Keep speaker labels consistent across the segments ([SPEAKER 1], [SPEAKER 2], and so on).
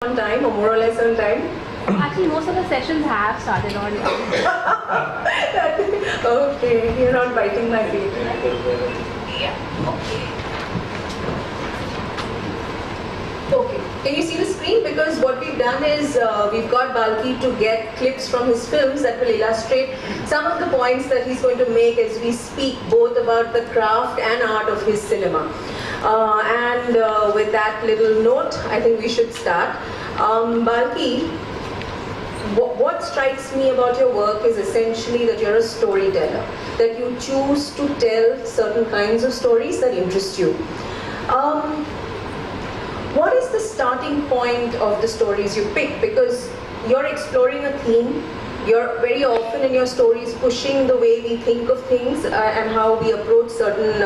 [SPEAKER 1] on time or more or less on time?
[SPEAKER 2] Actually, most of the sessions have started on time.
[SPEAKER 1] Okay, you're not biting my feet.
[SPEAKER 2] Yeah.
[SPEAKER 1] Okay, can you see the screen? Because what we've done is we've got Balki to get clips from his films that will illustrate some of the points that he's going to make as we speak, both about the craft and art of his cinema. With that little note, I think we should start. Balki, what strikes me about your work is essentially that you're a storyteller, that you choose to tell certain kinds of stories that interest you. What is the starting point of the stories you pick? Because you're exploring a theme, you're very often in your stories pushing the way we think of things and how we approach certain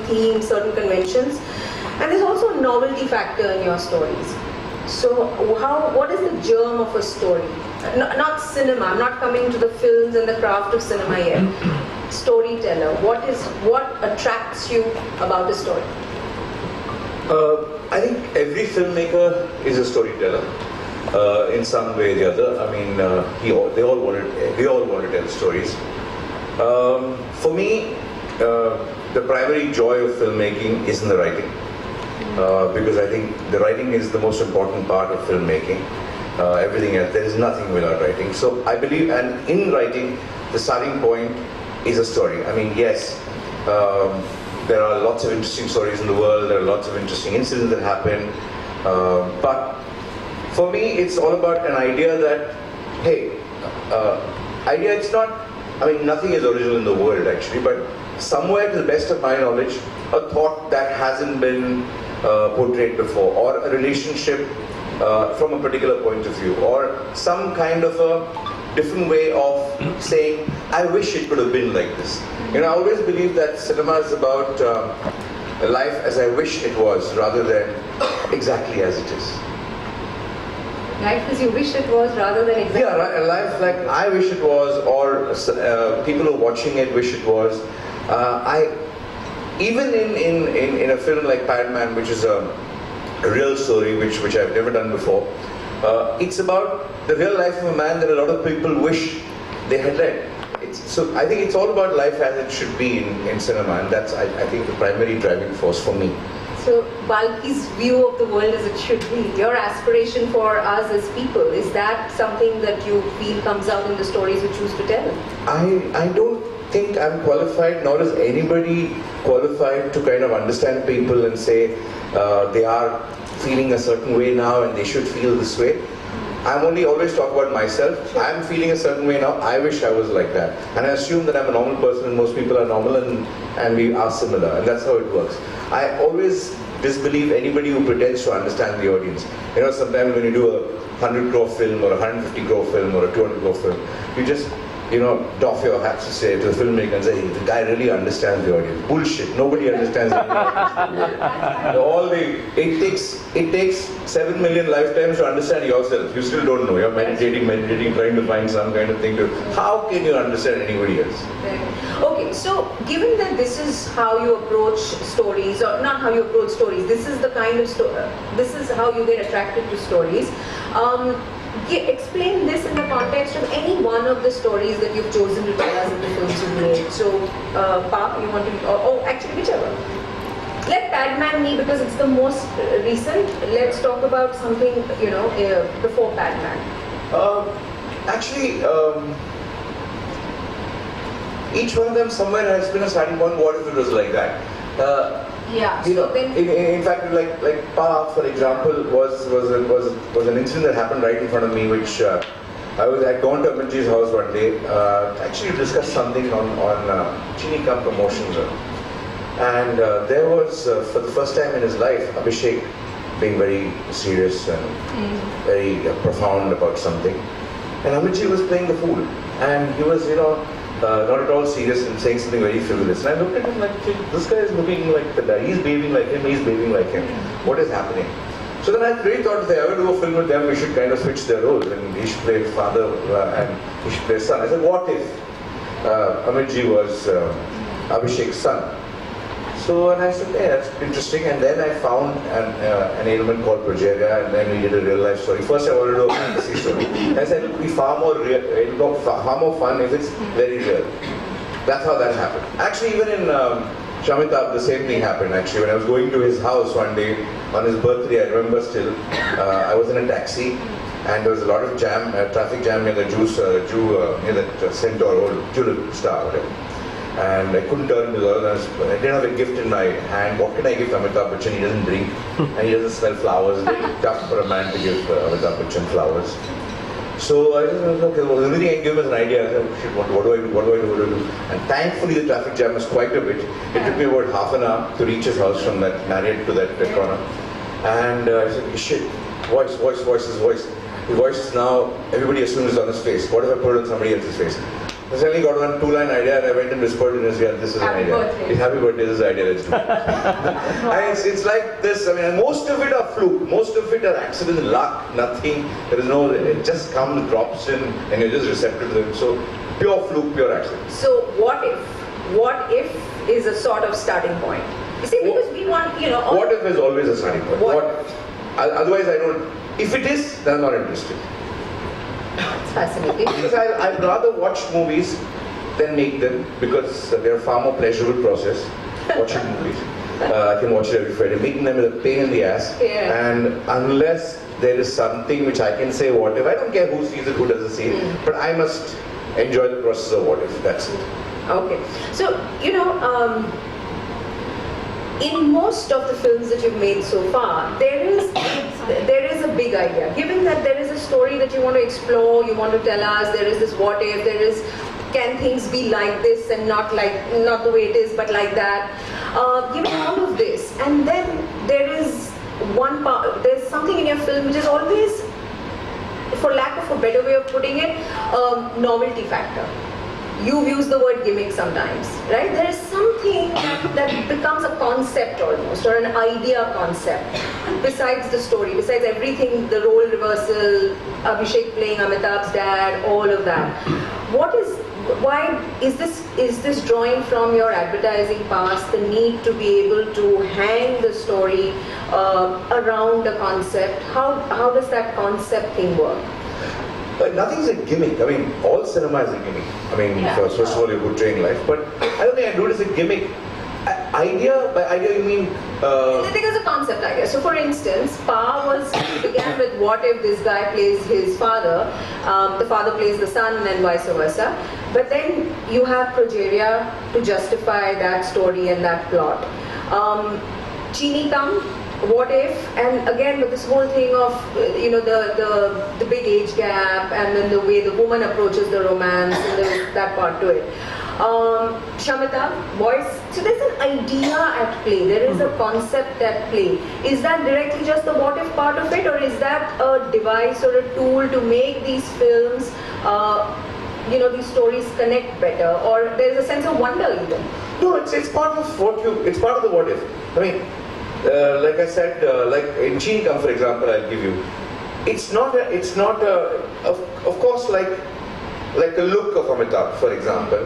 [SPEAKER 1] themes, certain conventions. And there's also a novelty factor in your stories. So what is the germ of a story? Not cinema, I'm not coming to the films and the craft of cinema yet. Storyteller, what attracts you about a story?
[SPEAKER 3] I think every filmmaker is a storyteller in some way or the other. I mean, we all want to tell stories. For me, the primary joy of filmmaking is in the writing, because I think the writing is the most important part of filmmaking. Everything else, there is nothing without writing. So I believe, and in writing, the starting point is a story. I mean, yes. There are lots of interesting stories in the world, there are lots of interesting incidents that happen, but for me it's all about an idea that, hey, it's not, I mean nothing is original in the world actually, but somewhere to the best of my knowledge, a thought that hasn't been portrayed before, or a relationship from a particular point of view, or some kind of a different way of saying, I wish it could have been like this. You know, I always believe that cinema is about life as I wish it was, rather than exactly as it is.
[SPEAKER 1] Life as you wish it was, rather than exactly.
[SPEAKER 3] Yeah, right, life like I wish it was, or people who are watching it wish it was. Even in a film like Padman, which is a real story, which I've never done before, it's about the real life of a man that a lot of people wish they had led. So I think it's all about life as it should be in cinema, and that's I think the primary driving force for me.
[SPEAKER 1] So Balki's view of the world as it should be, your aspiration for us as people, is that something that you feel comes out in the stories you choose to tell?
[SPEAKER 3] I don't think I'm qualified, nor is anybody qualified to kind of understand people and say they are feeling a certain way now and they should feel this way. I'm only always talk about myself. Sure. I'm feeling a certain way now. I wish I was like that. And I assume that I'm a normal person and most people are normal and we are similar. And that's how it works. I always disbelieve anybody who pretends to understand the audience. You know, sometimes when you do a 100 crore film or a 150 crore film or a 200 crore film, you just, you know, doff your hats to say to the filmmaker and say, hey, the guy really understands the audience. Bullshit. Nobody understands the audience. It takes 7 million lifetimes to understand yourself. You still don't know. You're meditating, trying to find some kind of thing to. How can you understand anybody else?
[SPEAKER 1] Okay, so given that this is how you approach stories, or not how you approach stories, this is the kind of this is how you get attracted to stories. Explain this in the context of any one of the stories that you've chosen to tell us in the films you've made. So, Pap, you want to, actually whichever. Let Padman be, because it's the most recent. Let's talk about something, you know, before Padman.
[SPEAKER 3] Each one of them somewhere has been a starting point. What if it was like that?
[SPEAKER 1] Yeah.
[SPEAKER 3] You know, in fact, like Pa, for example, was an incident that happened right in front of me, which I'd gone to Amitji's house one day, actually to discuss something on cheeni promotions, and there was for the first time in his life Abhishek being very serious and very profound about something, and Amitji was playing the fool, and he was, you know, not at all serious and saying something very frivolous. And I looked at him like, this guy is looking like the guy. He's behaving like him, he's behaving like him. What is happening? So then I really thought if they ever do a film with them, we should kind of switch their roles. And he should play father and he should play son. I said, what if Amitji was Abhishek's son? So and I said, yeah, that's interesting. And then I found an element called progeria, and then we did a real life story. First, I wanted to do a fantasy story. And I said it'll be far more real, it'll be far more fun if it's very real. That's how that happened. Actually, even in Shamitabh, the same thing happened. Actually, when I was going to his house one day on his birthday, I remember still. I was in a taxi, and there was a lot of jam, traffic jam near the near that Centaur or Julep Star, whatever. And I couldn't turn to the other. I didn't have a gift in my hand. What can I give Amitabh Bachchan? He doesn't drink and he doesn't smell flowers. It's very tough for a man to give Amitabh Bachchan flowers. So I just thought, okay, well, the only thing I can give him is an idea. I said, oh, shit, what do I do? And thankfully the traffic jam was quite a bit. It took me about half an hour to reach his house from that Marriott to that corner. And I said, shit, voice. His voice is now, everybody assumes it's on his face. What if I put it on somebody else's face? I suddenly got one 2-line idea and I went and whispered in his ear, this is an idea. Happy birthday, this is the idea, let's do it. And it's like this, I mean, most of it are fluke, most of it are accident, luck, nothing. There is no, it just comes, drops in, and you're just receptive to them. So, pure fluke, pure accident.
[SPEAKER 1] So, what if is a sort of starting point? You see, because we want, you know...
[SPEAKER 3] What if is always a starting point?
[SPEAKER 1] What?
[SPEAKER 3] Otherwise I don't, if it is, then I'm not interested.
[SPEAKER 1] It's fascinating.
[SPEAKER 3] Because I'd rather watch movies than make them, because they're a far more pleasurable process, watching movies. I can watch it every Friday. Making them is a pain in the ass.
[SPEAKER 1] Yeah.
[SPEAKER 3] And unless there is something which I can say what if, I don't care who sees it, who doesn't see it, but I must enjoy the process of what if, that's it.
[SPEAKER 1] Okay. So, you know, in most of the films that you've made so far, there is a big idea. Given that there is a story that you want to explore, you want to tell us, there is this what if, there is, can things be like this and not the way it is, but like that. Given all of this, and then there is one part, there's something in your film which is always, for lack of a better way of putting it, novelty factor. You've used the word gimmick sometimes, right? There is something that becomes a concept almost, or an idea concept, besides the story, besides everything, the role reversal, Abhishek playing Amitabh's dad, all of that. Why is this drawing from your advertising past, the need to be able to hang the story around a concept? How does that concept thing work?
[SPEAKER 3] But nothing's a gimmick. I mean, all cinema is a gimmick. I mean, first of all, you're portraying life. But I don't think I do it as a gimmick. Idea, by idea you mean...
[SPEAKER 1] I think it's a concept idea. So for instance, began with what if this guy plays his father, the father plays the son and vice versa. But then you have progeria to justify that story and that plot. Cheeni come. What if, and again with this whole thing of, you know, the big age gap, and then the way the woman approaches the romance, and there's that part to it. Shamita, voice, so there's an idea at play, there is a concept at play. Is that directly just the what if part of it, or is that a device or a tool to make these films, you know, these stories connect better, or there's a sense of wonder even?
[SPEAKER 3] No, it's part of it's part of the what if. I mean, like I said, like in Cheeni Come, for example, I'll give you. It's not of course, like a look of Amitabh, for example.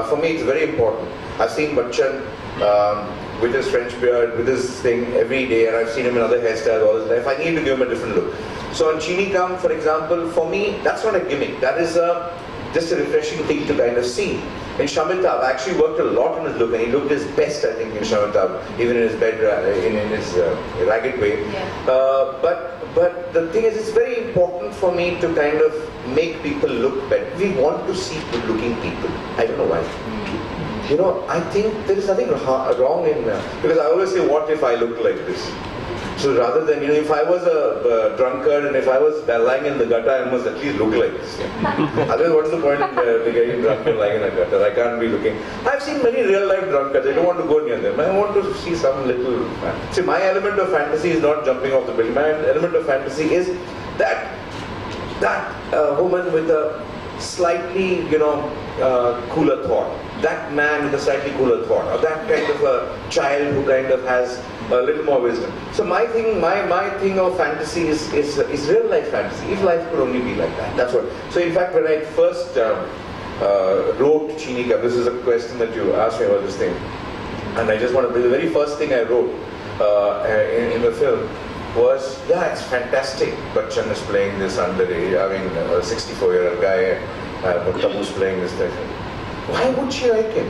[SPEAKER 3] For me, it's very important. I've seen Bachchan with his French beard, with his thing every day, and I've seen him in other hairstyles all his life. I need to give him a different look. So on Cheeni Come, for example, for me, that's not a gimmick. That is just a refreshing thing to kind of see. In Shamitabh, I actually worked a lot on his look, and he looked his best, I think, in Shamitabh, even in his bed, in his ragged way.
[SPEAKER 2] Yeah.
[SPEAKER 3] But the thing is, it's very important for me to kind of make people look better. We want to see good-looking people. I don't know why. You know, I think there is nothing wrong in because I always say, what if I look like this? So rather than, you know, if I was a drunkard and if I was lying in the gutter, I must at least look like this. Otherwise, what's the point of getting drunk and lying in a gutter? I can't be looking. I've seen many real-life drunkards. I don't want to go near them. I want to see some little... See, my element of fantasy is not jumping off the building. My element of fantasy is that woman with a slightly, you know, cooler thought. That man with a slightly cooler thought. Or that kind of a child who kind of has a little more wisdom. So my thing of fantasy is real life fantasy. If life could only be like that, that's what. So in fact, when I first wrote Cheeni Come, this is a question that you asked me about this thing. And I just want to, the very first thing I wrote in the film was, yeah, it's fantastic. Bachchan is playing this underage, I mean, a 64-year-old guy, Tabu's playing this guy. Why would she like him?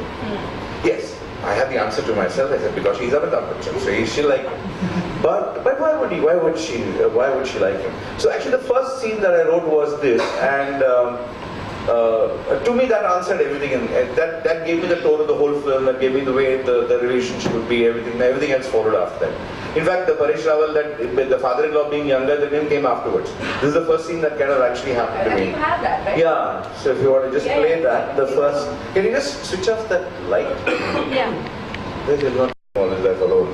[SPEAKER 3] Yes, I had the answer to myself. I said, because she's Amitabh Bachchan, so she'll like him. But why would she like him? So actually the first scene that I wrote was this, and to me that answered everything, and that gave me the tone of the whole film, that gave me the way the relationship would be, everything else followed after that. In fact, the Paresh Rawal, that the father-in-law being younger than him, came afterwards. This is the first scene that kind of actually happened to me.
[SPEAKER 1] You have that, right?
[SPEAKER 3] Yeah, so if you want to just play that, the first, can you just switch off that light?
[SPEAKER 2] Yeah.
[SPEAKER 3] This is not all this life alone.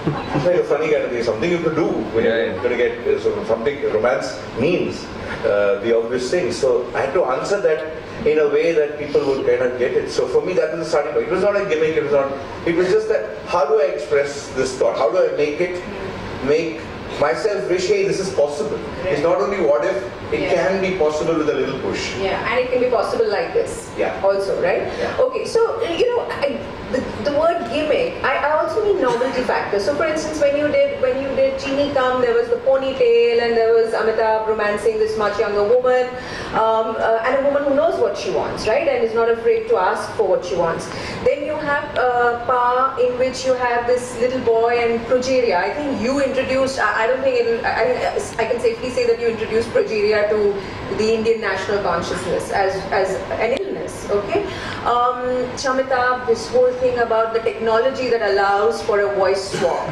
[SPEAKER 3] It's like a funny kind of thing, something you could do when you're going to get something, romance means the obvious thing. So I had to answer that in a way that people would kind of get it. So for me that was the starting point. It was not a gimmick, it was just that, how do I express this thought? How do I make myself wish, hey, this is possible. It's not only what if, it can be possible with a little push.
[SPEAKER 1] Yeah, and it can be possible like this.
[SPEAKER 3] Yeah.
[SPEAKER 1] Also, right?
[SPEAKER 3] Yeah.
[SPEAKER 1] Okay, so the word gimmick, I also mean novelty factor. So for instance, when you did Cheeni Come, there was the ponytail and there was Amitabh romancing this much younger woman, and a woman who knows what she wants, right? And is not afraid to ask for what she wants. Then you have Pa, in which you have this little boy, and progeria. I think you introduced, I don't think I can safely say that you introduced progeria to the Indian national consciousness as an illness, okay? Amitabh, this whole thing about the technology that allows for a voice swap.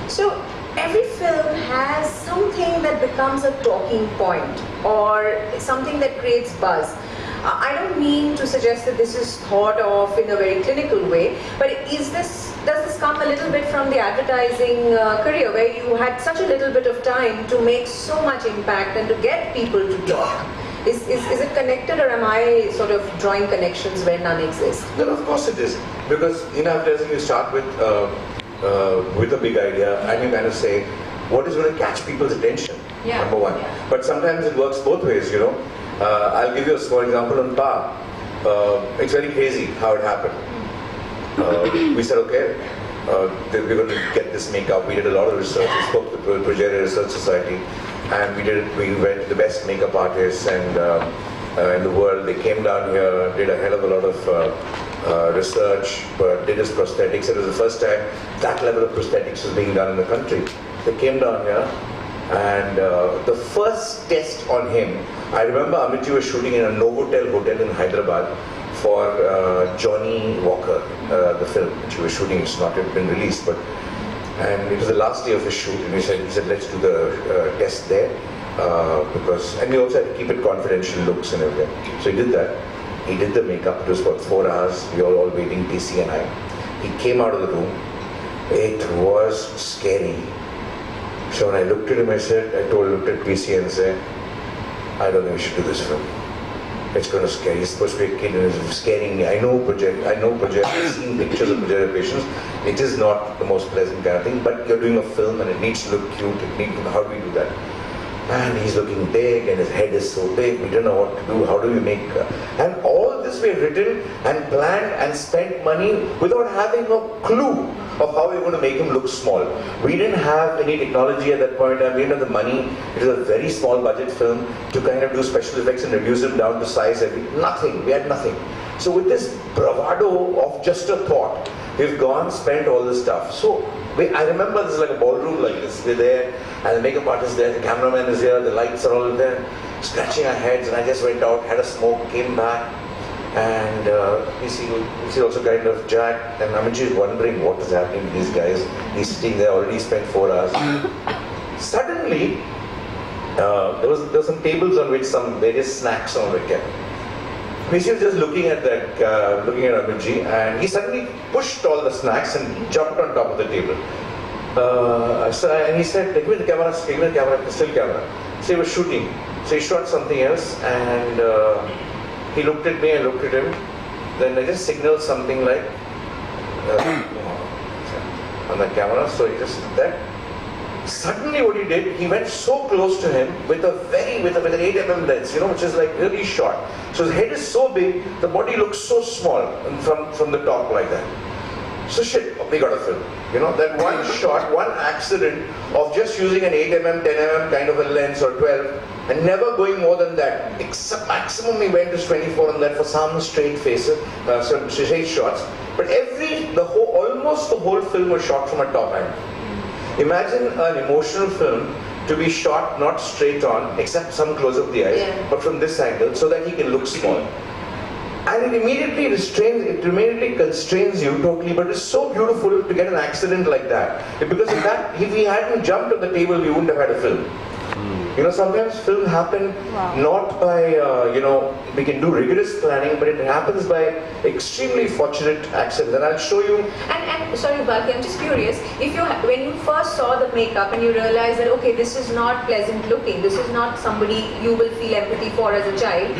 [SPEAKER 1] So every film has something that becomes a talking point or something that creates buzz. I don't mean to suggest that this is thought of in a very clinical way, but does this come a little bit from the advertising career, where you had such a little bit of time to make so much impact and to get people to talk? Is it connected, or am I sort of drawing connections where none exist?
[SPEAKER 3] No, of course it is. Because in advertising you start with a big idea and you kind of say, what is going to catch people's attention?
[SPEAKER 1] Yeah.
[SPEAKER 3] Number one.
[SPEAKER 1] Yeah.
[SPEAKER 3] But sometimes it works both ways, you know. I'll give you a small example on Pa. It's very crazy how it happened. We said, okay, we're going to get this makeup. We did a lot of research. We spoke to the Progeria Research Society, and we went to the best makeup artists and in the world. They came down here, did a hell of a lot of research, but did his prosthetics. It was the first time that level of prosthetics was being done in the country. They came down here, and the first test on him, I remember Amitji was shooting in a Novotel hotel in Hyderabad for Johnny Walker, the film which he was shooting. It's not yet been released, but and it was the last day of the shoot, and he said let's do the test there, and we also had to keep it confidential, looks and everything. So he did that. He did the makeup. It was about 4 hours. We were all waiting, PC and I. He came out of the room. It was scary. So when I looked at him, looked at PC and said, I don't think we should do this film. It's going to scare. He's supposed to be a kid and it's scaring me. I know project. I've seen pictures of progeria patients. It is not the most pleasant kind of thing, but you're doing a film and it needs to look cute. How do we do that? And he's looking big and his head is so big, we don't know what to do, how do we make... And all this we had written and planned and spent money without having a clue of how we were going to make him look small. We didn't have any technology at that point, and we didn't have the money. It was a very small budget film to kind of do special effects and reduce them down to size. Nothing, we had nothing. So with this bravado of just a thought, we've gone, spent all this stuff. So I remember this is like a ballroom like this. We're there, and the makeup artist is there, the cameraman is here, the lights are all there, scratching our heads, and I just went out, had a smoke, came back, and he's also kind of jacked, and Amitji is wondering what is happening to these guys. He's sitting there, already spent 4 hours. Suddenly, there were some tables on which some various snacks on were kept. He was just looking at Amitji, and he suddenly pushed all the snacks and jumped on top of the table. And he said, give me the camera, still camera. So he was shooting. So he shot something else, and he looked at me, I looked at him. Then I just signaled something like, on the camera, so he just did that. Suddenly what he did, he went so close to him with an 8mm lens, which is like really short. So his head is so big, the body looks so small from the top like that. So shit, we got a film. You know, that one shot, one accident of just using an 8mm, 10mm kind of a lens or 12 and never going more than that. Maximum we went is 24 on that for some straight faces, some straight shots. But almost the whole film was shot from a top angle. Imagine an emotional film to be shot not straight on, except some close up the eyes, but from this angle so that he can look small. And it immediately constrains you totally, but it's so beautiful to get an accident like that. Because if he hadn't jumped on the table, we wouldn't have had a film. You know, sometimes film happen not by, we can do rigorous planning, but it happens by extremely fortunate accidents. And I'll show you.
[SPEAKER 1] And sorry, Balki, I'm just curious. When you first saw the makeup and you realized that, okay, this is not pleasant looking, this is not somebody you will feel empathy for as a child,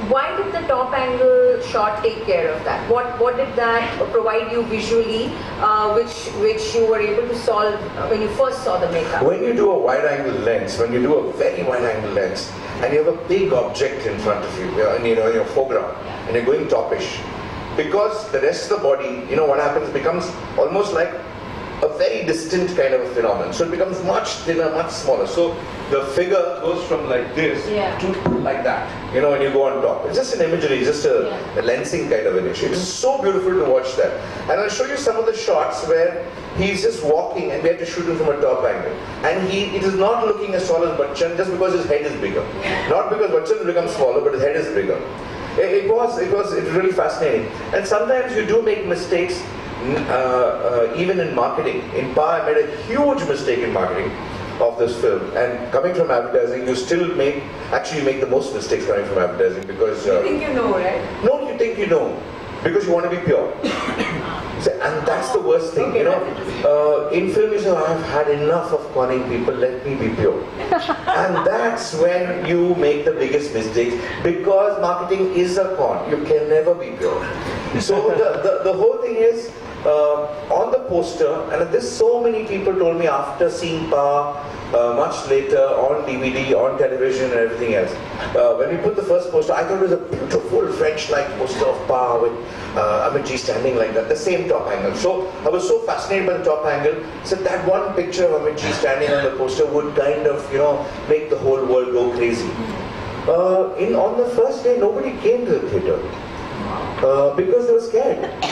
[SPEAKER 1] why did the top angle shot take care of that? What did that provide you visually, which you were able to solve when you first saw the makeup?
[SPEAKER 3] When you do a wide angle lens, when you do a very wide angle lens, and you have a big object in front of you, in your foreground, and you're going topish, because the rest of the body, you know what happens, becomes almost like a very distant kind of a phenomenon. So it becomes much thinner, much smaller. So the figure goes from like this to like that, when you go on top. It's just an imagery, just a lensing kind of an issue. It's so beautiful to watch that. And I'll show you some of the shots where he's just walking and we have to shoot him from a top angle. And it is not looking as tall as Bachchan just because his head is bigger. Not because Bachchan becomes smaller, but his head is bigger. It was really fascinating. And sometimes you do make mistakes. Even in marketing. In Pa, I made a huge mistake in marketing of this film. And coming from advertising, you make the most mistakes coming from advertising because...
[SPEAKER 1] you think you know, right?
[SPEAKER 3] No, you think you know. Because you want to be pure. And that's the worst thing, in film you say, I've had enough of conning people, let me be pure. And that's when you make the biggest mistakes, because marketing is a con. You can never be pure. So the whole thing is, on the poster, and this so many people told me after seeing Pa much later on DVD, on television and everything else. When we put the first poster, I thought it was a beautiful French-like poster of Pa with Amit Ji standing like that, the same top angle. So I was so fascinated by the top angle, so that one picture of Amit Ji standing on the poster would kind of, make the whole world go crazy. On the first day, nobody came to the theatre. Because they were scared.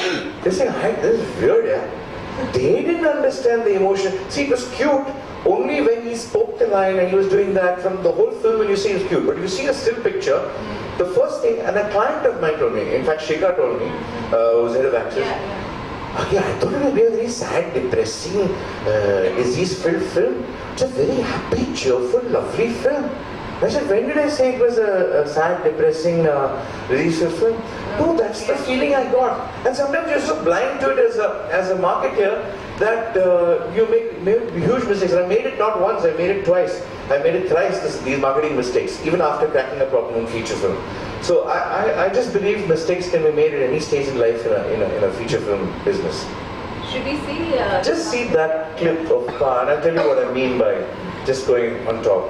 [SPEAKER 3] They said, this is weird, yeah. They didn't understand the emotion. See, it was cute only when he spoke the line and he was doing that. From the whole film, when you see it's cute. But if you see a still picture, the first thing, and a client of mine told me, in fact, Shekhar told me, who's head of access, okay, I thought it would be a very sad, depressing, disease-filled film. It's a very happy, cheerful, lovely film. I said, when did I say it was a sad, depressing, disease-filled film? No, that's the feeling I got. And sometimes you're so blind to it as a marketer that you make huge mistakes. And I made it not once, I made it twice. I made it thrice, these marketing mistakes, even after cracking a proper feature film. So I just believe mistakes can be made at any stage in life in a feature film business.
[SPEAKER 2] Should we see?
[SPEAKER 3] Just see that clip of Pa, and I'll tell you what I mean by just going on top.